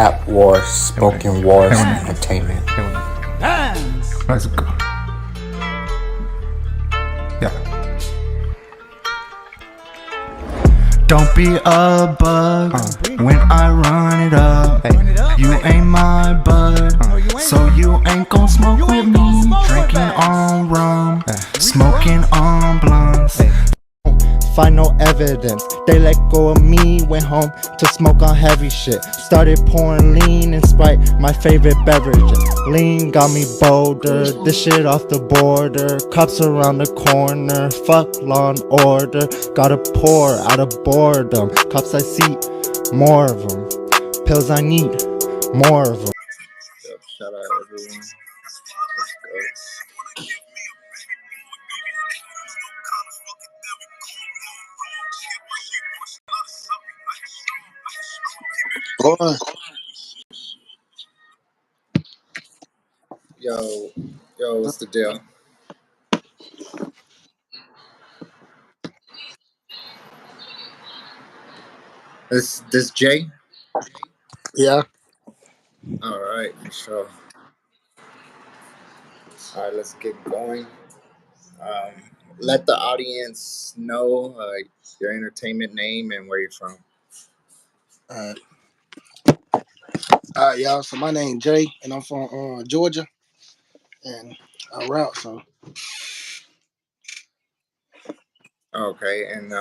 Rap wars, spoken wars, entertainment. Let's go. Yeah. Don't be a bug when I run it up. You ain't my bud, so you ain't gon' smoke with me. Drinking on rum, smoking on blunts. Find no evidence. They let go of me, went home to smoke on heavy shit. Started pouring lean and Sprite, my favorite beverage. Lean got me bolder, this shit off the border. Cops around the corner, fuck law and order. Gotta pour out of boredom. Cops I see, more of them. Pills I need, more of them. Shout out everyone. Let's go. Boy, Yo, what's the deal? This Jay? yeah. All right, for sure. All right, let's get going. Um, Let the audience know your entertainment name and where you're from. Uh, y'all. So my name Jay, and I'm from Georgia, and I rap. So Okay, and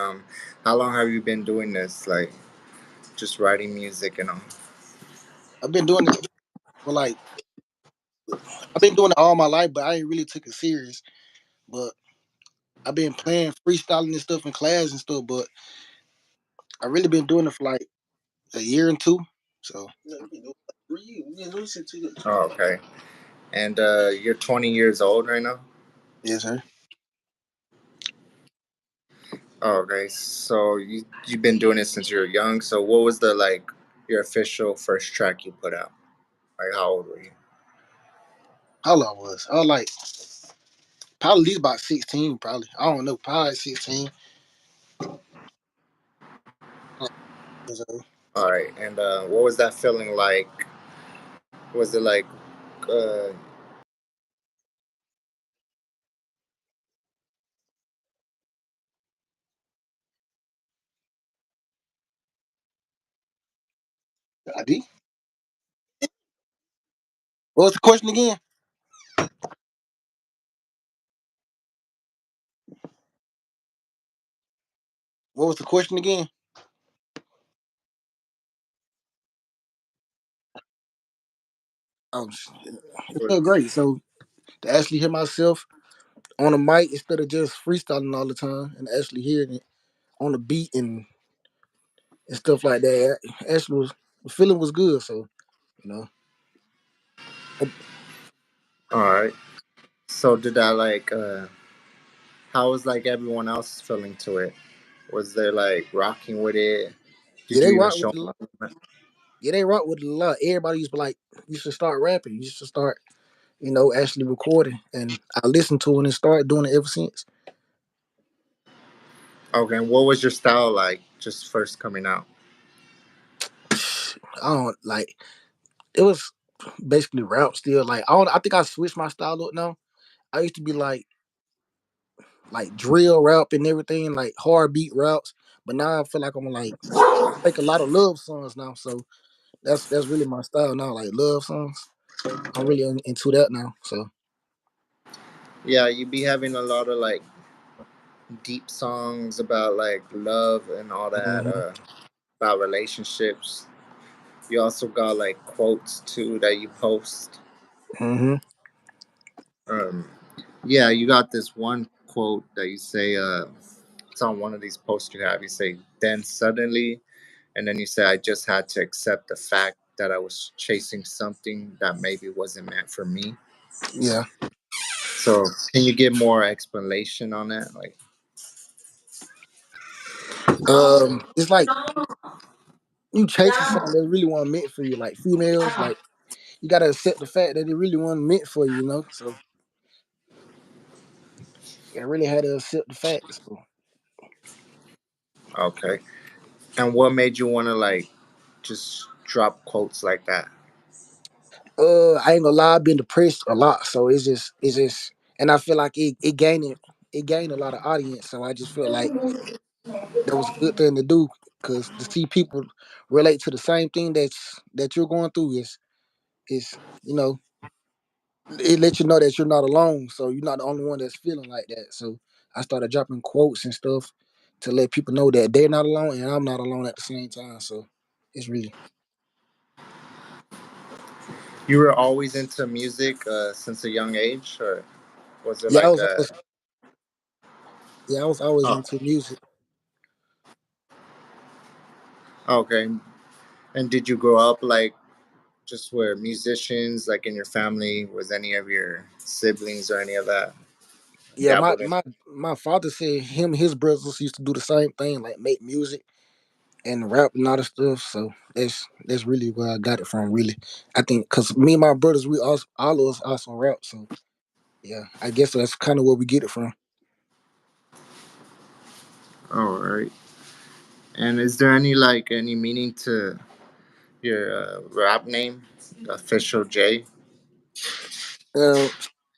how long have you been doing this? Like, just writing music and all? I've been doing it for like I've been doing it all my life, but I ain't really took it serious. But I've been playing freestyling and stuff in class and stuff. But I really been doing it for like a year and two. So Oh, okay. And you're 20 years old right now? yes, sir. Oh, okay. So you've been doing it since you were young. So what was the like your official first track you put out? Like how old were you? How old I was? I was like probably at least about 16. Probably I don't know. Probably 16. Yes, sir. All right. And what was that feeling like? Was it like uh, I did. What was the question again? What was the question again? Oh, it felt great. So to actually hear myself on the mic instead of just freestyling all the time and actually hearing it on the beat and stuff like that, actually was the feeling was good. So you know, all right. So did I like how was like everyone else feeling to it? Was they like rocking with it? yeah, Did they you even rock with show it a lot. them? Yeah, they rock with it a lot. Everybody used to be like, you should start rapping. You should start, actually recording. And I listened to it and started doing it ever since. Okay, and what was your style like just first coming out? I don't like it was basically rap still. Like I don't. I think I switched my style up now. I used to be like drill rap and everything, like hard beat raps. But now I feel like I'm like make a lot of love songs now. So that's really my style now, like love songs. I'm really into that now. So Yeah, you be having a lot of like deep songs about like love and all that, hmm about relationships. You also got like quotes too that you post. hmm Um, yeah, you got this one quote that you say. It's on one of these posts you have. You say, "Then suddenly," and then you say, "I just had to accept the fact that I was chasing something that maybe wasn't meant for me." yeah. So, can you give more explanation on that? Like, It's like you chasing something that really wasn't meant for you. Like females, like you gotta accept the fact that it really wasn't meant for you. So I really had to accept the fact. So okay, and what made you want to like just drop quotes like that? I ain't gonna lie, I've been depressed a lot, so it's just, and I feel like it gained a lot of audience, so I just feel like that was a good thing to do because to see people relate to the same thing that you're going through is you know it lets you know that you're not alone, so you're not the only one that's feeling like that. So I started dropping quotes and stuff to let people know that they're not alone and I'm not alone at the same time. So it's really You were always into music since a young age, or was it yeah, like a? I was always Oh, into music. okay. And did you grow up like just were musicians, like in your family? Was any of your siblings or any of that Yeah, my dabbled in? my my father said him and his brothers used to do the same thing, like make music and rap and all that stuff. So that's really where I got it from. Really, I think because me and my brothers, we also all of us also rap. So yeah, I guess that's kind of where we get it from. Oh, all right. And is there any like any meaning to your rap name, Official J? Uh,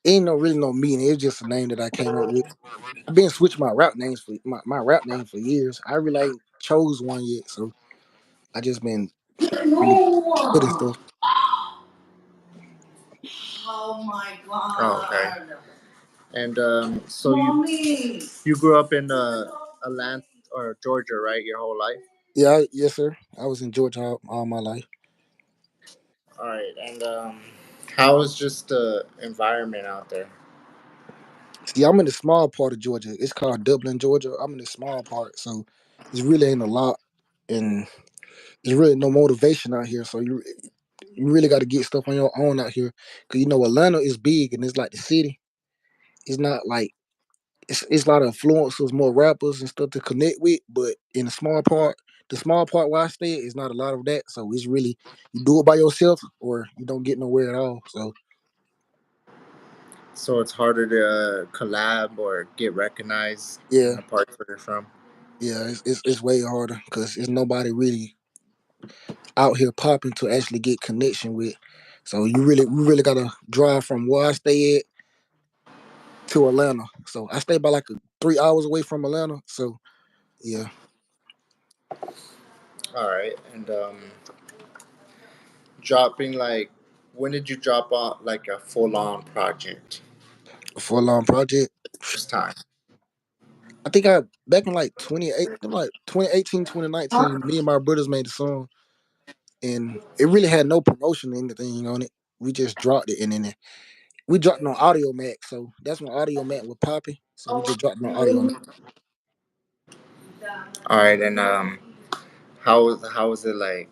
ain't no really no meaning. It's just a name that I came up with. I've been switching my rap names for my rap name for years. I really ain't chose one yet, so I just been really putting stuff. Oh, okay. And so you grew up in Atlanta or Georgia, right? Your whole life. Yeah, yes, sir. I was in Georgia all my life. All right. And how is just the environment out there? See, I'm in the small part of Georgia. It's called Dublin, Georgia. I'm in the small part, so it's really ain't a lot, and there's really no motivation out here. So you really got to get stuff on your own out here, cause Atlanta is big and it's like the city. It's not like it's a lot of influencers, more rappers and stuff to connect with. But in the small part where I stay is not a lot of that. So it's really you do it by yourself or you don't get nowhere at all. So So it's harder to collab or get recognized in yeah, the parts where you're from. yeah, it's way harder because there's nobody really out here popping to actually get connection with. So we really gotta drive from where I stay at to Atlanta. So I stay about like 3 hours away from Atlanta. So yeah, All right. And dropping like, when did you drop out like a full on project? for a long project. First time. I think I back in like 2018, 2019, me and my brothers made a song and it really had no promotion or anything on it. We just dropped it and then we dropped it on Audio Mac. So that's when Audio Mac was popping. So we just dropped it on Audio Mac. All right. And how was it like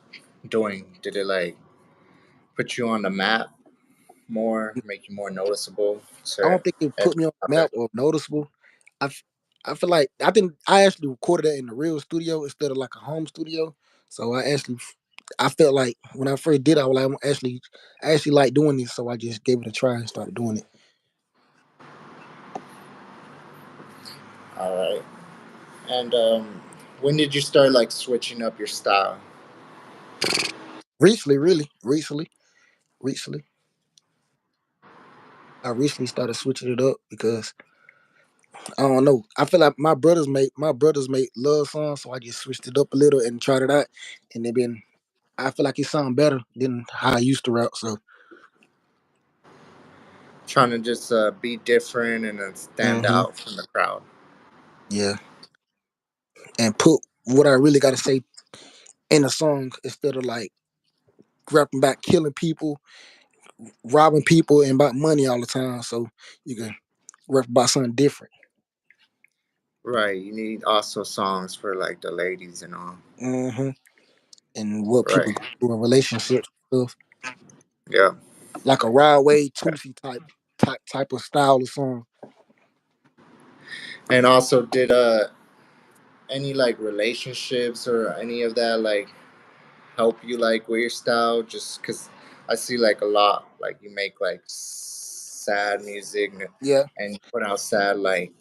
doing? Did it like put you on the map more, make you more noticeable I to don't think it put everyone me on out the there? map or noticeable. I, f- I feel like I think I actually recorded that in the real studio instead of like a home studio. So I felt like when I first did it, I was like I actually like doing this, so I just gave it a try and started doing it. All right. And when did you start like switching up your style? Recently, really, recently, I recently started switching it up because I don't know. I feel like my brothers make love songs, so I just switched it up a little and tried it out, and they been. I feel like it sound better than how I used to rap. So, Trying to just be different and then stand hmm out from the crowd. yeah, and put what I really got to say in a song instead of like rapping about killing people, robbing people, and about money all the time. So you can rap about something different. Right. You need also songs for like the ladies and all. hmm And what Right. people go through in relationships stuff, Yeah. like a Ride Way Tootsie type of style of song. And also, did any like relationships or any of that like help you like with your style? Just because I see like a lot, like you make like sad music Yeah. and you put out sad like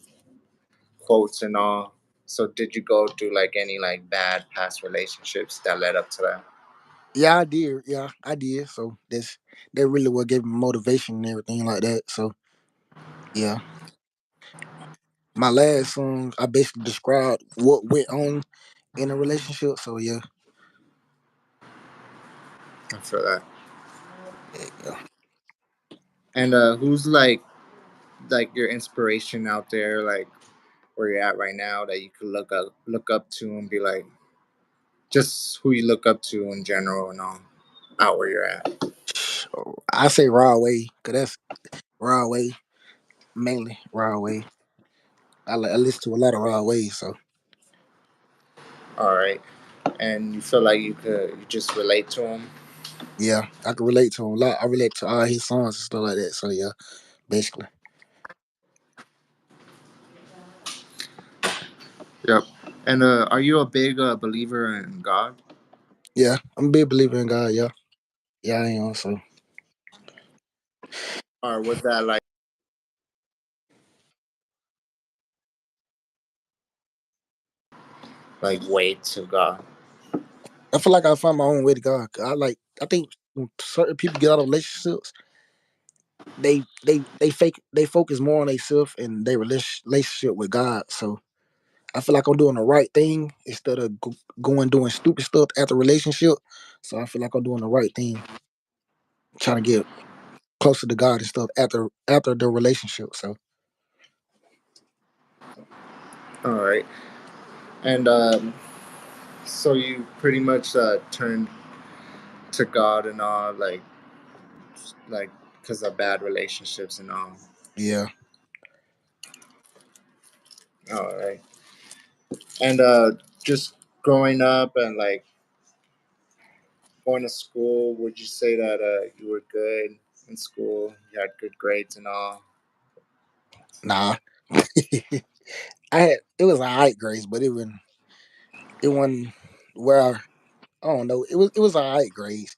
quotes and all. So did you go through like any like bad past relationships that led up to that? Yeah, I did. Yeah, I did. So that really what gave me motivation and everything like that. So yeah, my last song I basically described what went on in a relationship. So yeah, I feel that. yeah. And who's like your inspiration out there, like where you're at right now, that you could look up to and be like, just who you look up to in general and all, out where you're at. I say Raw Way because that's Raw Way mainly Raw Way. I listen to a lot of Raw Way. So All right, and you feel like you just relate to him. yeah, I can relate to him a lot. I relate to all his songs and stuff like that. So yeah, basically, Yep. And are you a big believer in God, yeah, I'm a big believer in God. Yeah, yeah, I am. So or was that like way to God? I feel like I find my own way to God. I think when certain people get out of relationships, they focus more on themselves and their relationship with God. So I feel like I'm doing the right thing instead of going doing stupid stuff at the relationship. So I feel like I'm doing the right thing, trying to get closer to God and stuff after the relationship. So All right, and so you pretty much turned to God and all, like because of bad relationships and all. yeah, All right, and just growing up and like going to school, would you say that you were good in school? You had good grades and all. nah, I had it was a high grades, but it wasn't where I don't know. It was a high grades.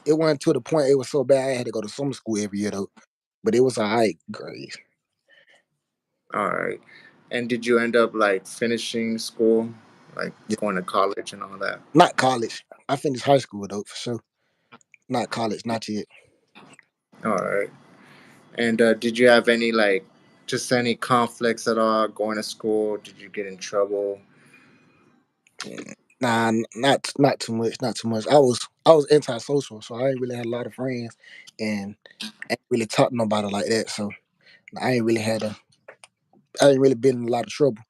It wasn't to the point it was so bad I had to go to summer school every year though. But it was a high grade. All right, and did you end up like finishing school, like Yeah. going to college and all that? Not college. I finished high school though for sure. Not college, not yet. All right, and did you have any like just any conflicts at all going to school? Did you get in trouble? Nah, not too much, not too much. I was antisocial, so I ain't really had a lot of friends, and ain't really talked to nobody like that. So I ain't really been in a lot of trouble.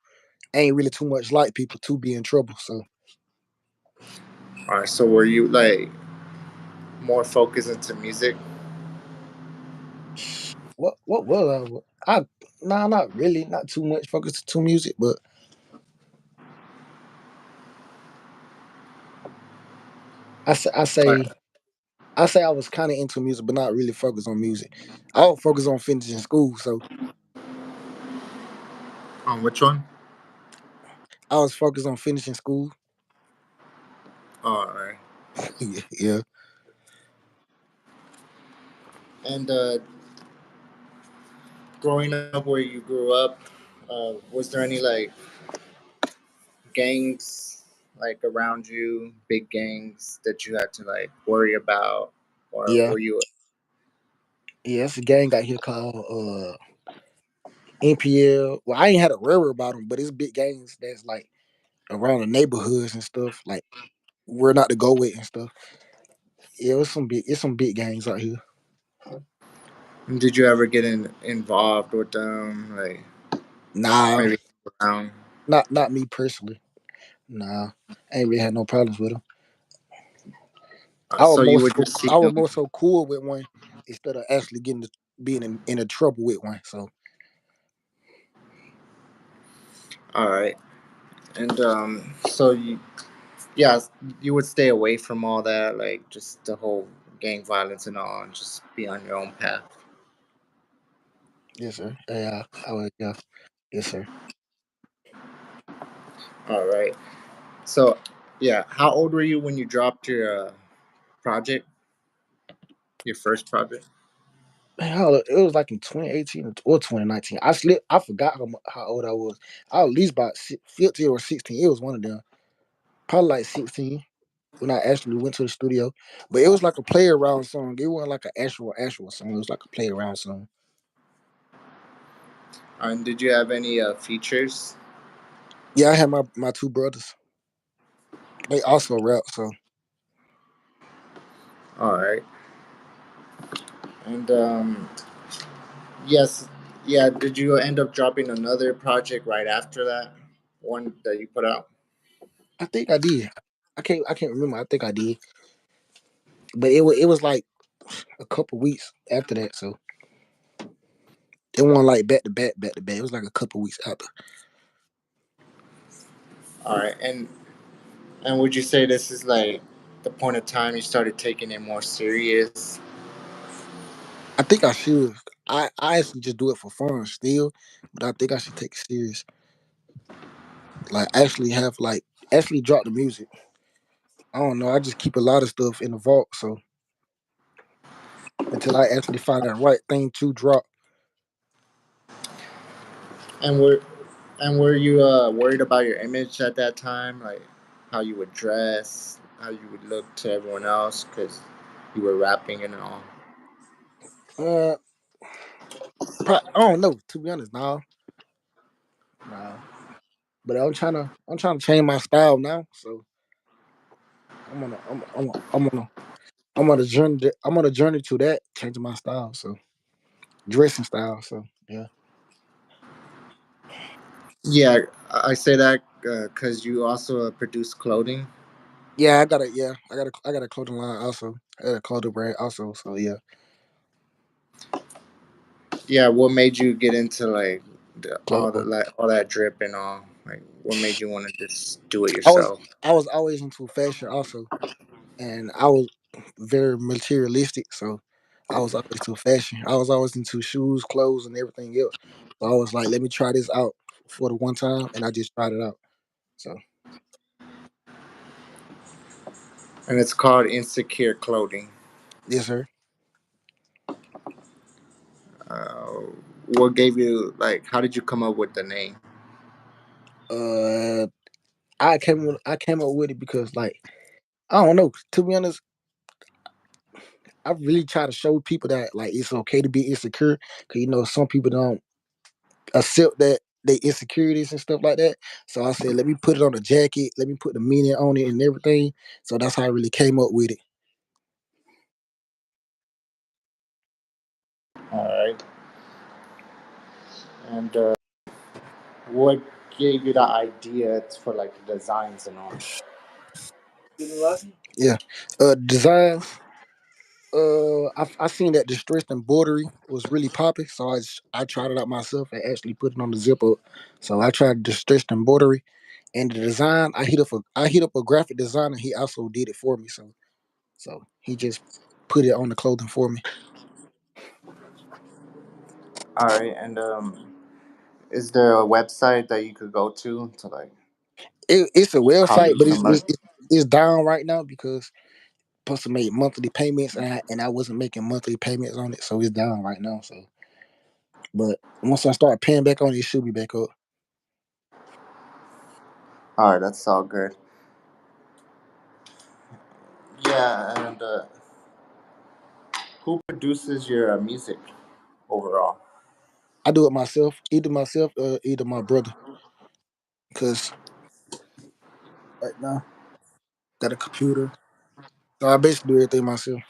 I ain't really too much like people to be in trouble. So All right, so were you like more focused into music? what was I? Nah, not really, not too much focused to music, but I say I All say right. I say I was kind of into music, but not really focused on music. I was focused on finishing school, so On which one? I was focused on finishing school. All right. Yeah, yeah. And growing up where you grew up, was there any like gangs like around you, big gangs that you had to like worry about, or Yeah, were you? yeah. It's a gang out here called NPL. Well, I ain't had a worry about them, but it's big gangs that's like around the neighborhoods and stuff. Like we're not to go with and stuff. Yeah, it's some big gangs out here. Did you ever get involved with them, like Nah, maybe around? not me personally. Nah, I ain't really had no problems with them. So you would just see I was them. more so cool with one instead of actually being in a trouble with one. So All right, and so yeah, you would stay away from all that, like just the whole gang violence and all, and just be on your own path. yes, sir. Yeah, I would. Yeah, yes, sir. All right. So, yeah, how old were you when you dropped your project, your first project? Man, it was like in 2018 or 2019. I slipped. I forgot how old I was. I was at least about 15 or 16. It was one of them. Probably like 16. when I actually went to the studio. But it was like a play around song. It wasn't like an actual song. It was like a play around song. And did you have any features? Yeah, I had my two brothers. They also rap, so All right. And yes, yeah. Did you end up dropping another project right after that one that you put out? I think I did. I can't remember. I think I did. But it was like a couple weeks after that, so it wasn't like back to back. It was like a couple weeks after. All right. And would you say this is like the point of time you started taking it more serious? I think I should. I actually just do it for fun still, but I think I should take it serious. Like actually drop the music. I don't know. I just keep a lot of stuff in the vault, so until I actually find that right thing to drop. And were you worried about your image at that time, like how you would dress, how you would look to everyone else, because you were rapping and all? Uh, I don't know. To be honest, nah. But I'm trying to change my style now. So I'm on a I'm on a journey. I'm on a journey to that changing my style. So dressing style. So yeah. Yeah, I say that because you also produce clothing. I got a clothing line also. I got a clothing brand also. So yeah, Yeah, what made you get into like clothes. all that drip and all? Like, what made you want to just do it I was yourself? I was always into fashion also, and I was very materialistic. So I was always into fashion. I was always into shoes, clothes, and everything else. So I was like, let me try this out for the one time, and I just tried it out. So And it's called Insecure Clothing. yes, sir. Uh, what gave you like? How did you come up with the name? Uh, I came up with it because like I don't know. To be honest, I really try to show people that like it's okay to be insecure. Cause some people don't accept that they insecurities and stuff like that. So I said, let me put it on a jacket. Let me put the meaning on it and everything. So that's how I really came up with it. All right. And what gave you the idea for like the designs and all? Yeah. Designs. I seen that distressed embroidery was really popping, so I tried it out myself and actually put it on the zipper. So I tried distressed embroidery, and the design I hit up a graphic designer. He also did it for me. So he just put it on the clothing for me. All right. And is there a website that you could go to like It's a website, copy but some merch? it's down right now because supposed to make monthly payments, and I wasn't making monthly payments on it, so it's down right now. So, but once I start paying back on it, it should be back up. All right, that's all good. Yeah, and who produces your music overall? I do it myself, either my brother, because right now got a computer, so I basically do everything myself.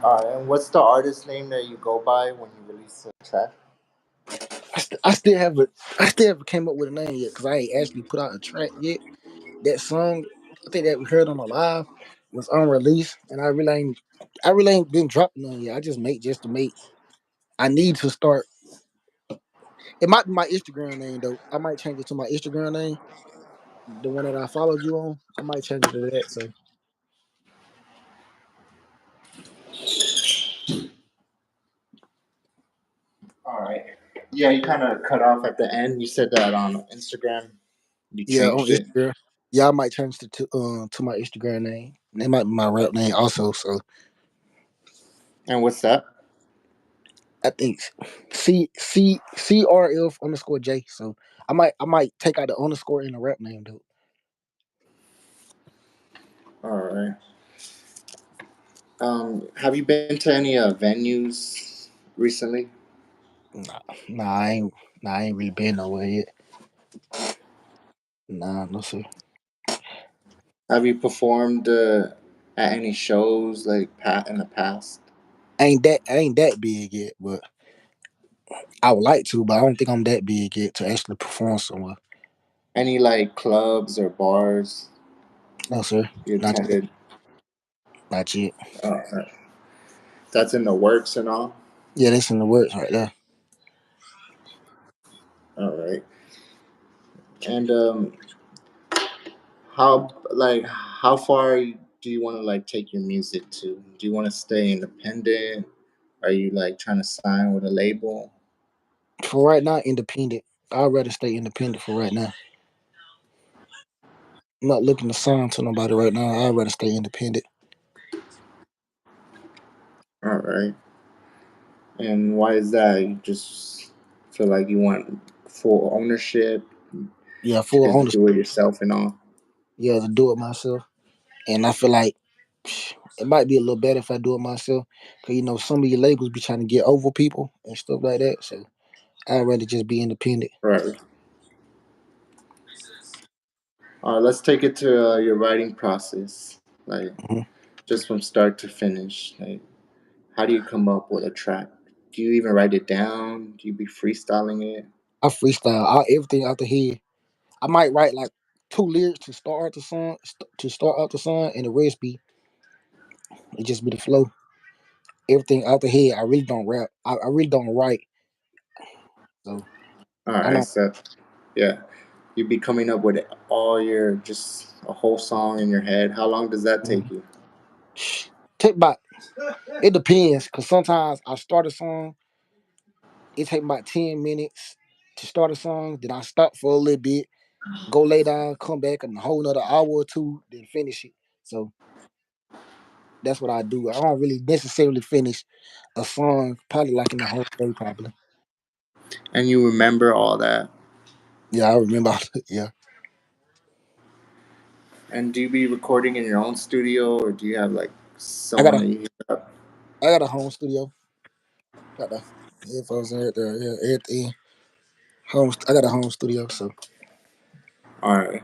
All right, and what's the artist name that you go by when you release a track? I still haven't came up with a name yet because I ain't actually put out a track yet. That song, I think that we heard on the live was unreleased, and I really ain't been dropping none yet. I just make just to make. I need to start. It might be my Instagram name though. I might change it to my Instagram name, the one that I followed you on. I might change it to that. So All right. Yeah, you kind of cut off at the end. You said that on Instagram you yeah, on changed it. Instagram. Yeah, I might change it to my Instagram name. And it might be my rap name also. So And what's that? I think CRF_J. So I might take out the underscore in the rap name though. right. Have you been to any venues recently? Nah, I ain't really been nowhere yet. Nah, no sir. Have you performed at any shows like in the past? I ain't that big yet, but I would like to, but I don't think I'm that big yet to actually perform somewhere. Any like clubs or bars No sir, you not yet. attended? Not yet. Uh, that's in the works and all. Yeah, that's in the works right there. All right. And how far do you want to like take your music to? Do you want to stay independent? Are you like trying to sign with a label? For right now, independent. I'd rather stay independent for right now. I'm not looking to sign to nobody right now. I'd rather stay independent. All right. And why is that? You just feel like you want full ownership Yeah, full to ownership. do it yourself and all. Yeah, to do it myself. And I feel like it might be a little better if I do it myself. Cause some of your labels be trying to get over people and stuff like that. So I'd rather just be independent. Right. Let's take it to your writing process, like hmm just from start to finish. Like, how do you come up with a track? Do you even write it down? Do you be freestyling it? I freestyle everything out the head. I might write like two lyrics to start the song, and the rest be it just be the flow. Everything out the head. I really don't rap. I really don't write. So All I right, don't. so yeah, you be coming up with all your just a whole song in your head. How long does that take you? Take about it depends, cause sometimes I start a song, it take about 10 minutes to start a song, then I stop for a little bit, go lay down, come back in a whole another hour or two, then finish it. So that's what I do. I don't really necessarily finish a song probably like in the whole day probably. And you remember all that? Yeah, I remember. Yeah, And do you be recording in your own studio, or do you have like I got someone a that you hit up? I got a home studio. Got the headphones in there. Yeah, everything. I got a home studio, so All right.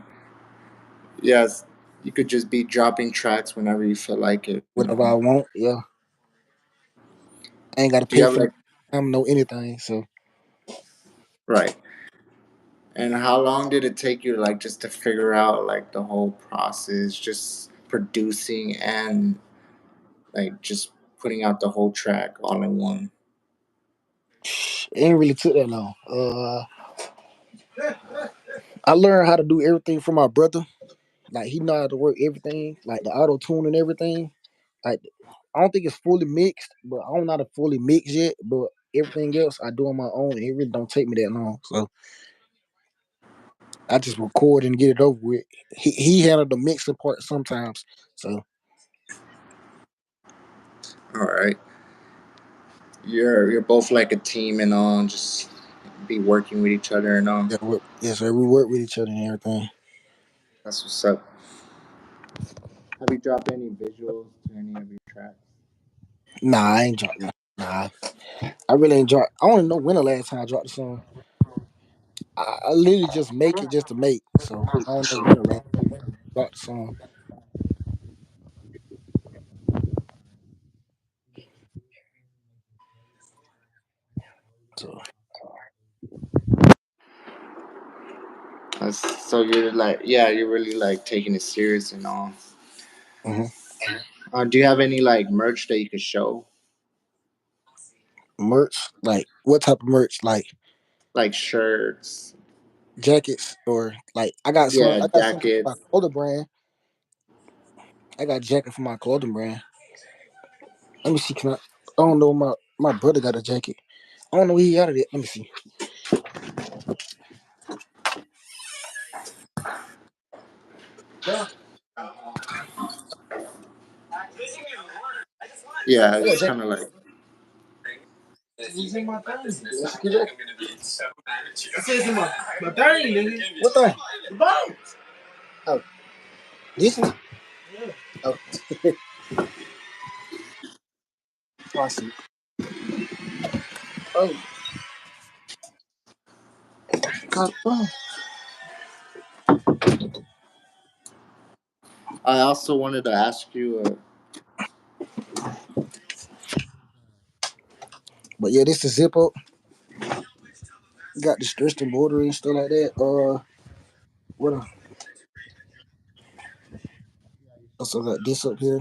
Yes, you could just be dropping tracks whenever you feel like it. You whatever I know. want, yeah, I ain't got to Do you pay have for no like time, no anything. So right? And how long did it take you, like, just to figure out like the whole process, just producing and like just putting out the whole track all in one? it ain't really took that long. I learned how to do everything from my brother. Like he know how to work everything, like the auto tune and everything. Like I don't think it's fully mixed, but I don't know how to fully mix yet. But everything else I do on my own. It really don't take me that long. So I just record and get it over with. He handled the mixing part sometimes. So All right, you're both like a team and all, and just be working with each other and all. yeah, yes, sir. We work with each other and everything. That's what's up. Have you dropped any visuals to any of your tracks? Nah, I ain't dropped. Nah, I really ain't dropped. I don't even know when the last time I dropped the song. I literally just make it just to make. So I don't know when the last time I dropped the song. So So you're like, yeah, you're really like taking it serious and all. mhm. Do you have any like merch that you could show, Merch, like what type of merch? Like like shirts? jackets or like I got some. Yeah, I got something for my jackets. clothing brand. I got a jacket for my clothing brand. Let me see. Can I? I don't know. My brother got a jacket. I don't know where he got it. Let me see. Yeah. Yeah, Oh, a it's jacket. kind of like It's in my thing. That's a good jacket. It says in my thing, nigga. What thing? The bottom. Oh, this one. Oh, I see. Oh, God. Oh. I also wanted to ask you. But yeah, this is Zippo. Got the stretched and border and stuff like that. What also got this up here.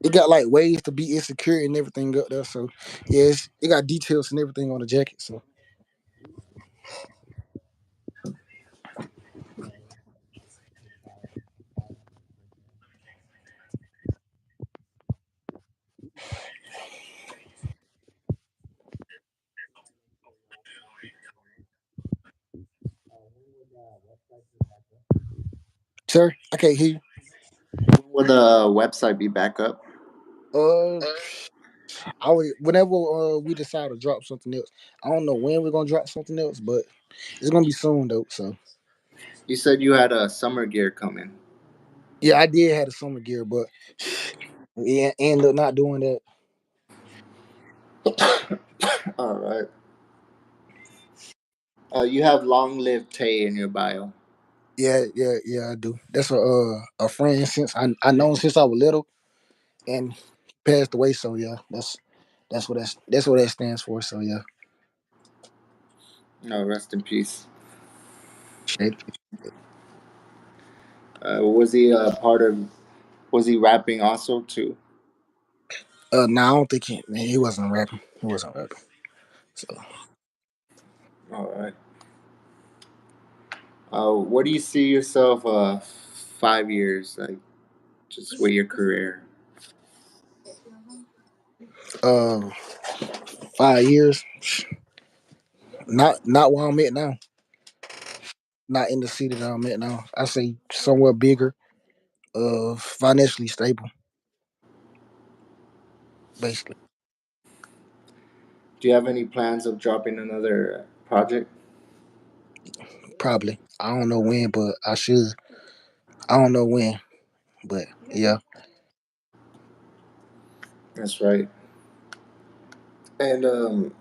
It got like ways to be insecure and everything up there. So yeah, it got details and everything on the jacket. So sir, I can't hear Will the website be back up? you. Whenever we decide to drop something else. I don't know when we're gonna drop something else, but it's gonna be soon though. So You said you had a summer gear coming. yeah, I did have the summer gear, but yeah, ended up not doing that. All right. You have long live Tay in your bio. Yeah, I do. That's a friend since I know him since I was little, and he passed away. So yeah, that's what that stands for. So yeah, No, rest in peace. shade. Was he part of? Was he rapping also too? No, I don't think he wasn't rapping. He wasn't rapping. So All right. What do you see yourself 5 years like just with your career? uh, 5 years, not where I'm at now. Not in the city that I'm at now. I say somewhere bigger, financially stable, basically. Do you have any plans of dropping another project? Probably. I don't know when, but I should. I don't know when, but yeah. That's right. And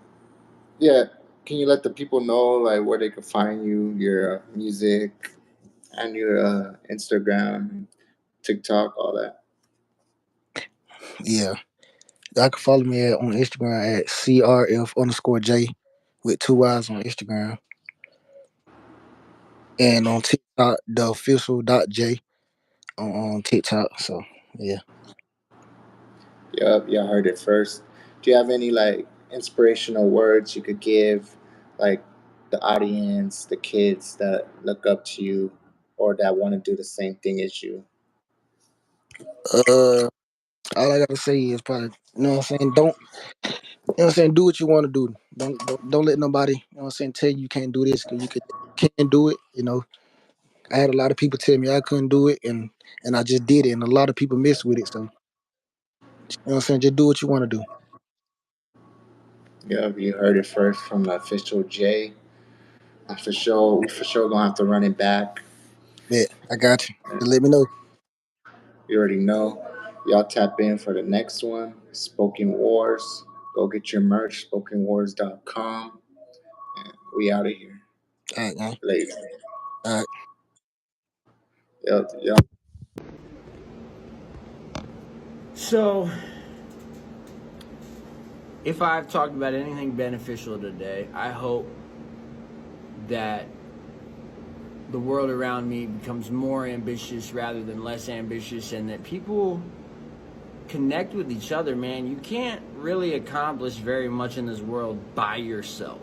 yeah, can you let the people know like where they can find you, your music, and your Instagram, TikTok, all that? Yeah. Y'all can follow me on Instagram at CRF_J with 2 Y's on Instagram. And on TikTok, the official.J on TikTok. So yeah. Yep, y'all heard it first. Do you have any like inspirational words you could give, like the audience, the kids that look up to you, or that want to do the same thing as you? Uh all I gotta say is probably, you know what I'm saying, don't, you know what I'm saying, do what you want to do. Don't let nobody, you know what I'm saying, tell you can't do this, because can do it, you know. I had a lot of people tell me I couldn't do it, and I just did it, and a lot of people miss with it. So, you know what I'm saying, just do what you want to do. Yep, you heard it first from the official J. We for sure gonna have to run it back. Yeah, I got you. Just let me know. You already know. Y'all tap in for the next one. Spoken Wars. Go get your merch, spokenwars.com. And we out of here. All right, man. Later. All right. Yo. So, if I've talked about anything beneficial today, I hope that the world around me becomes more ambitious rather than less ambitious, and that people connect with each other, man. You can't really accomplish very much in this world by yourself.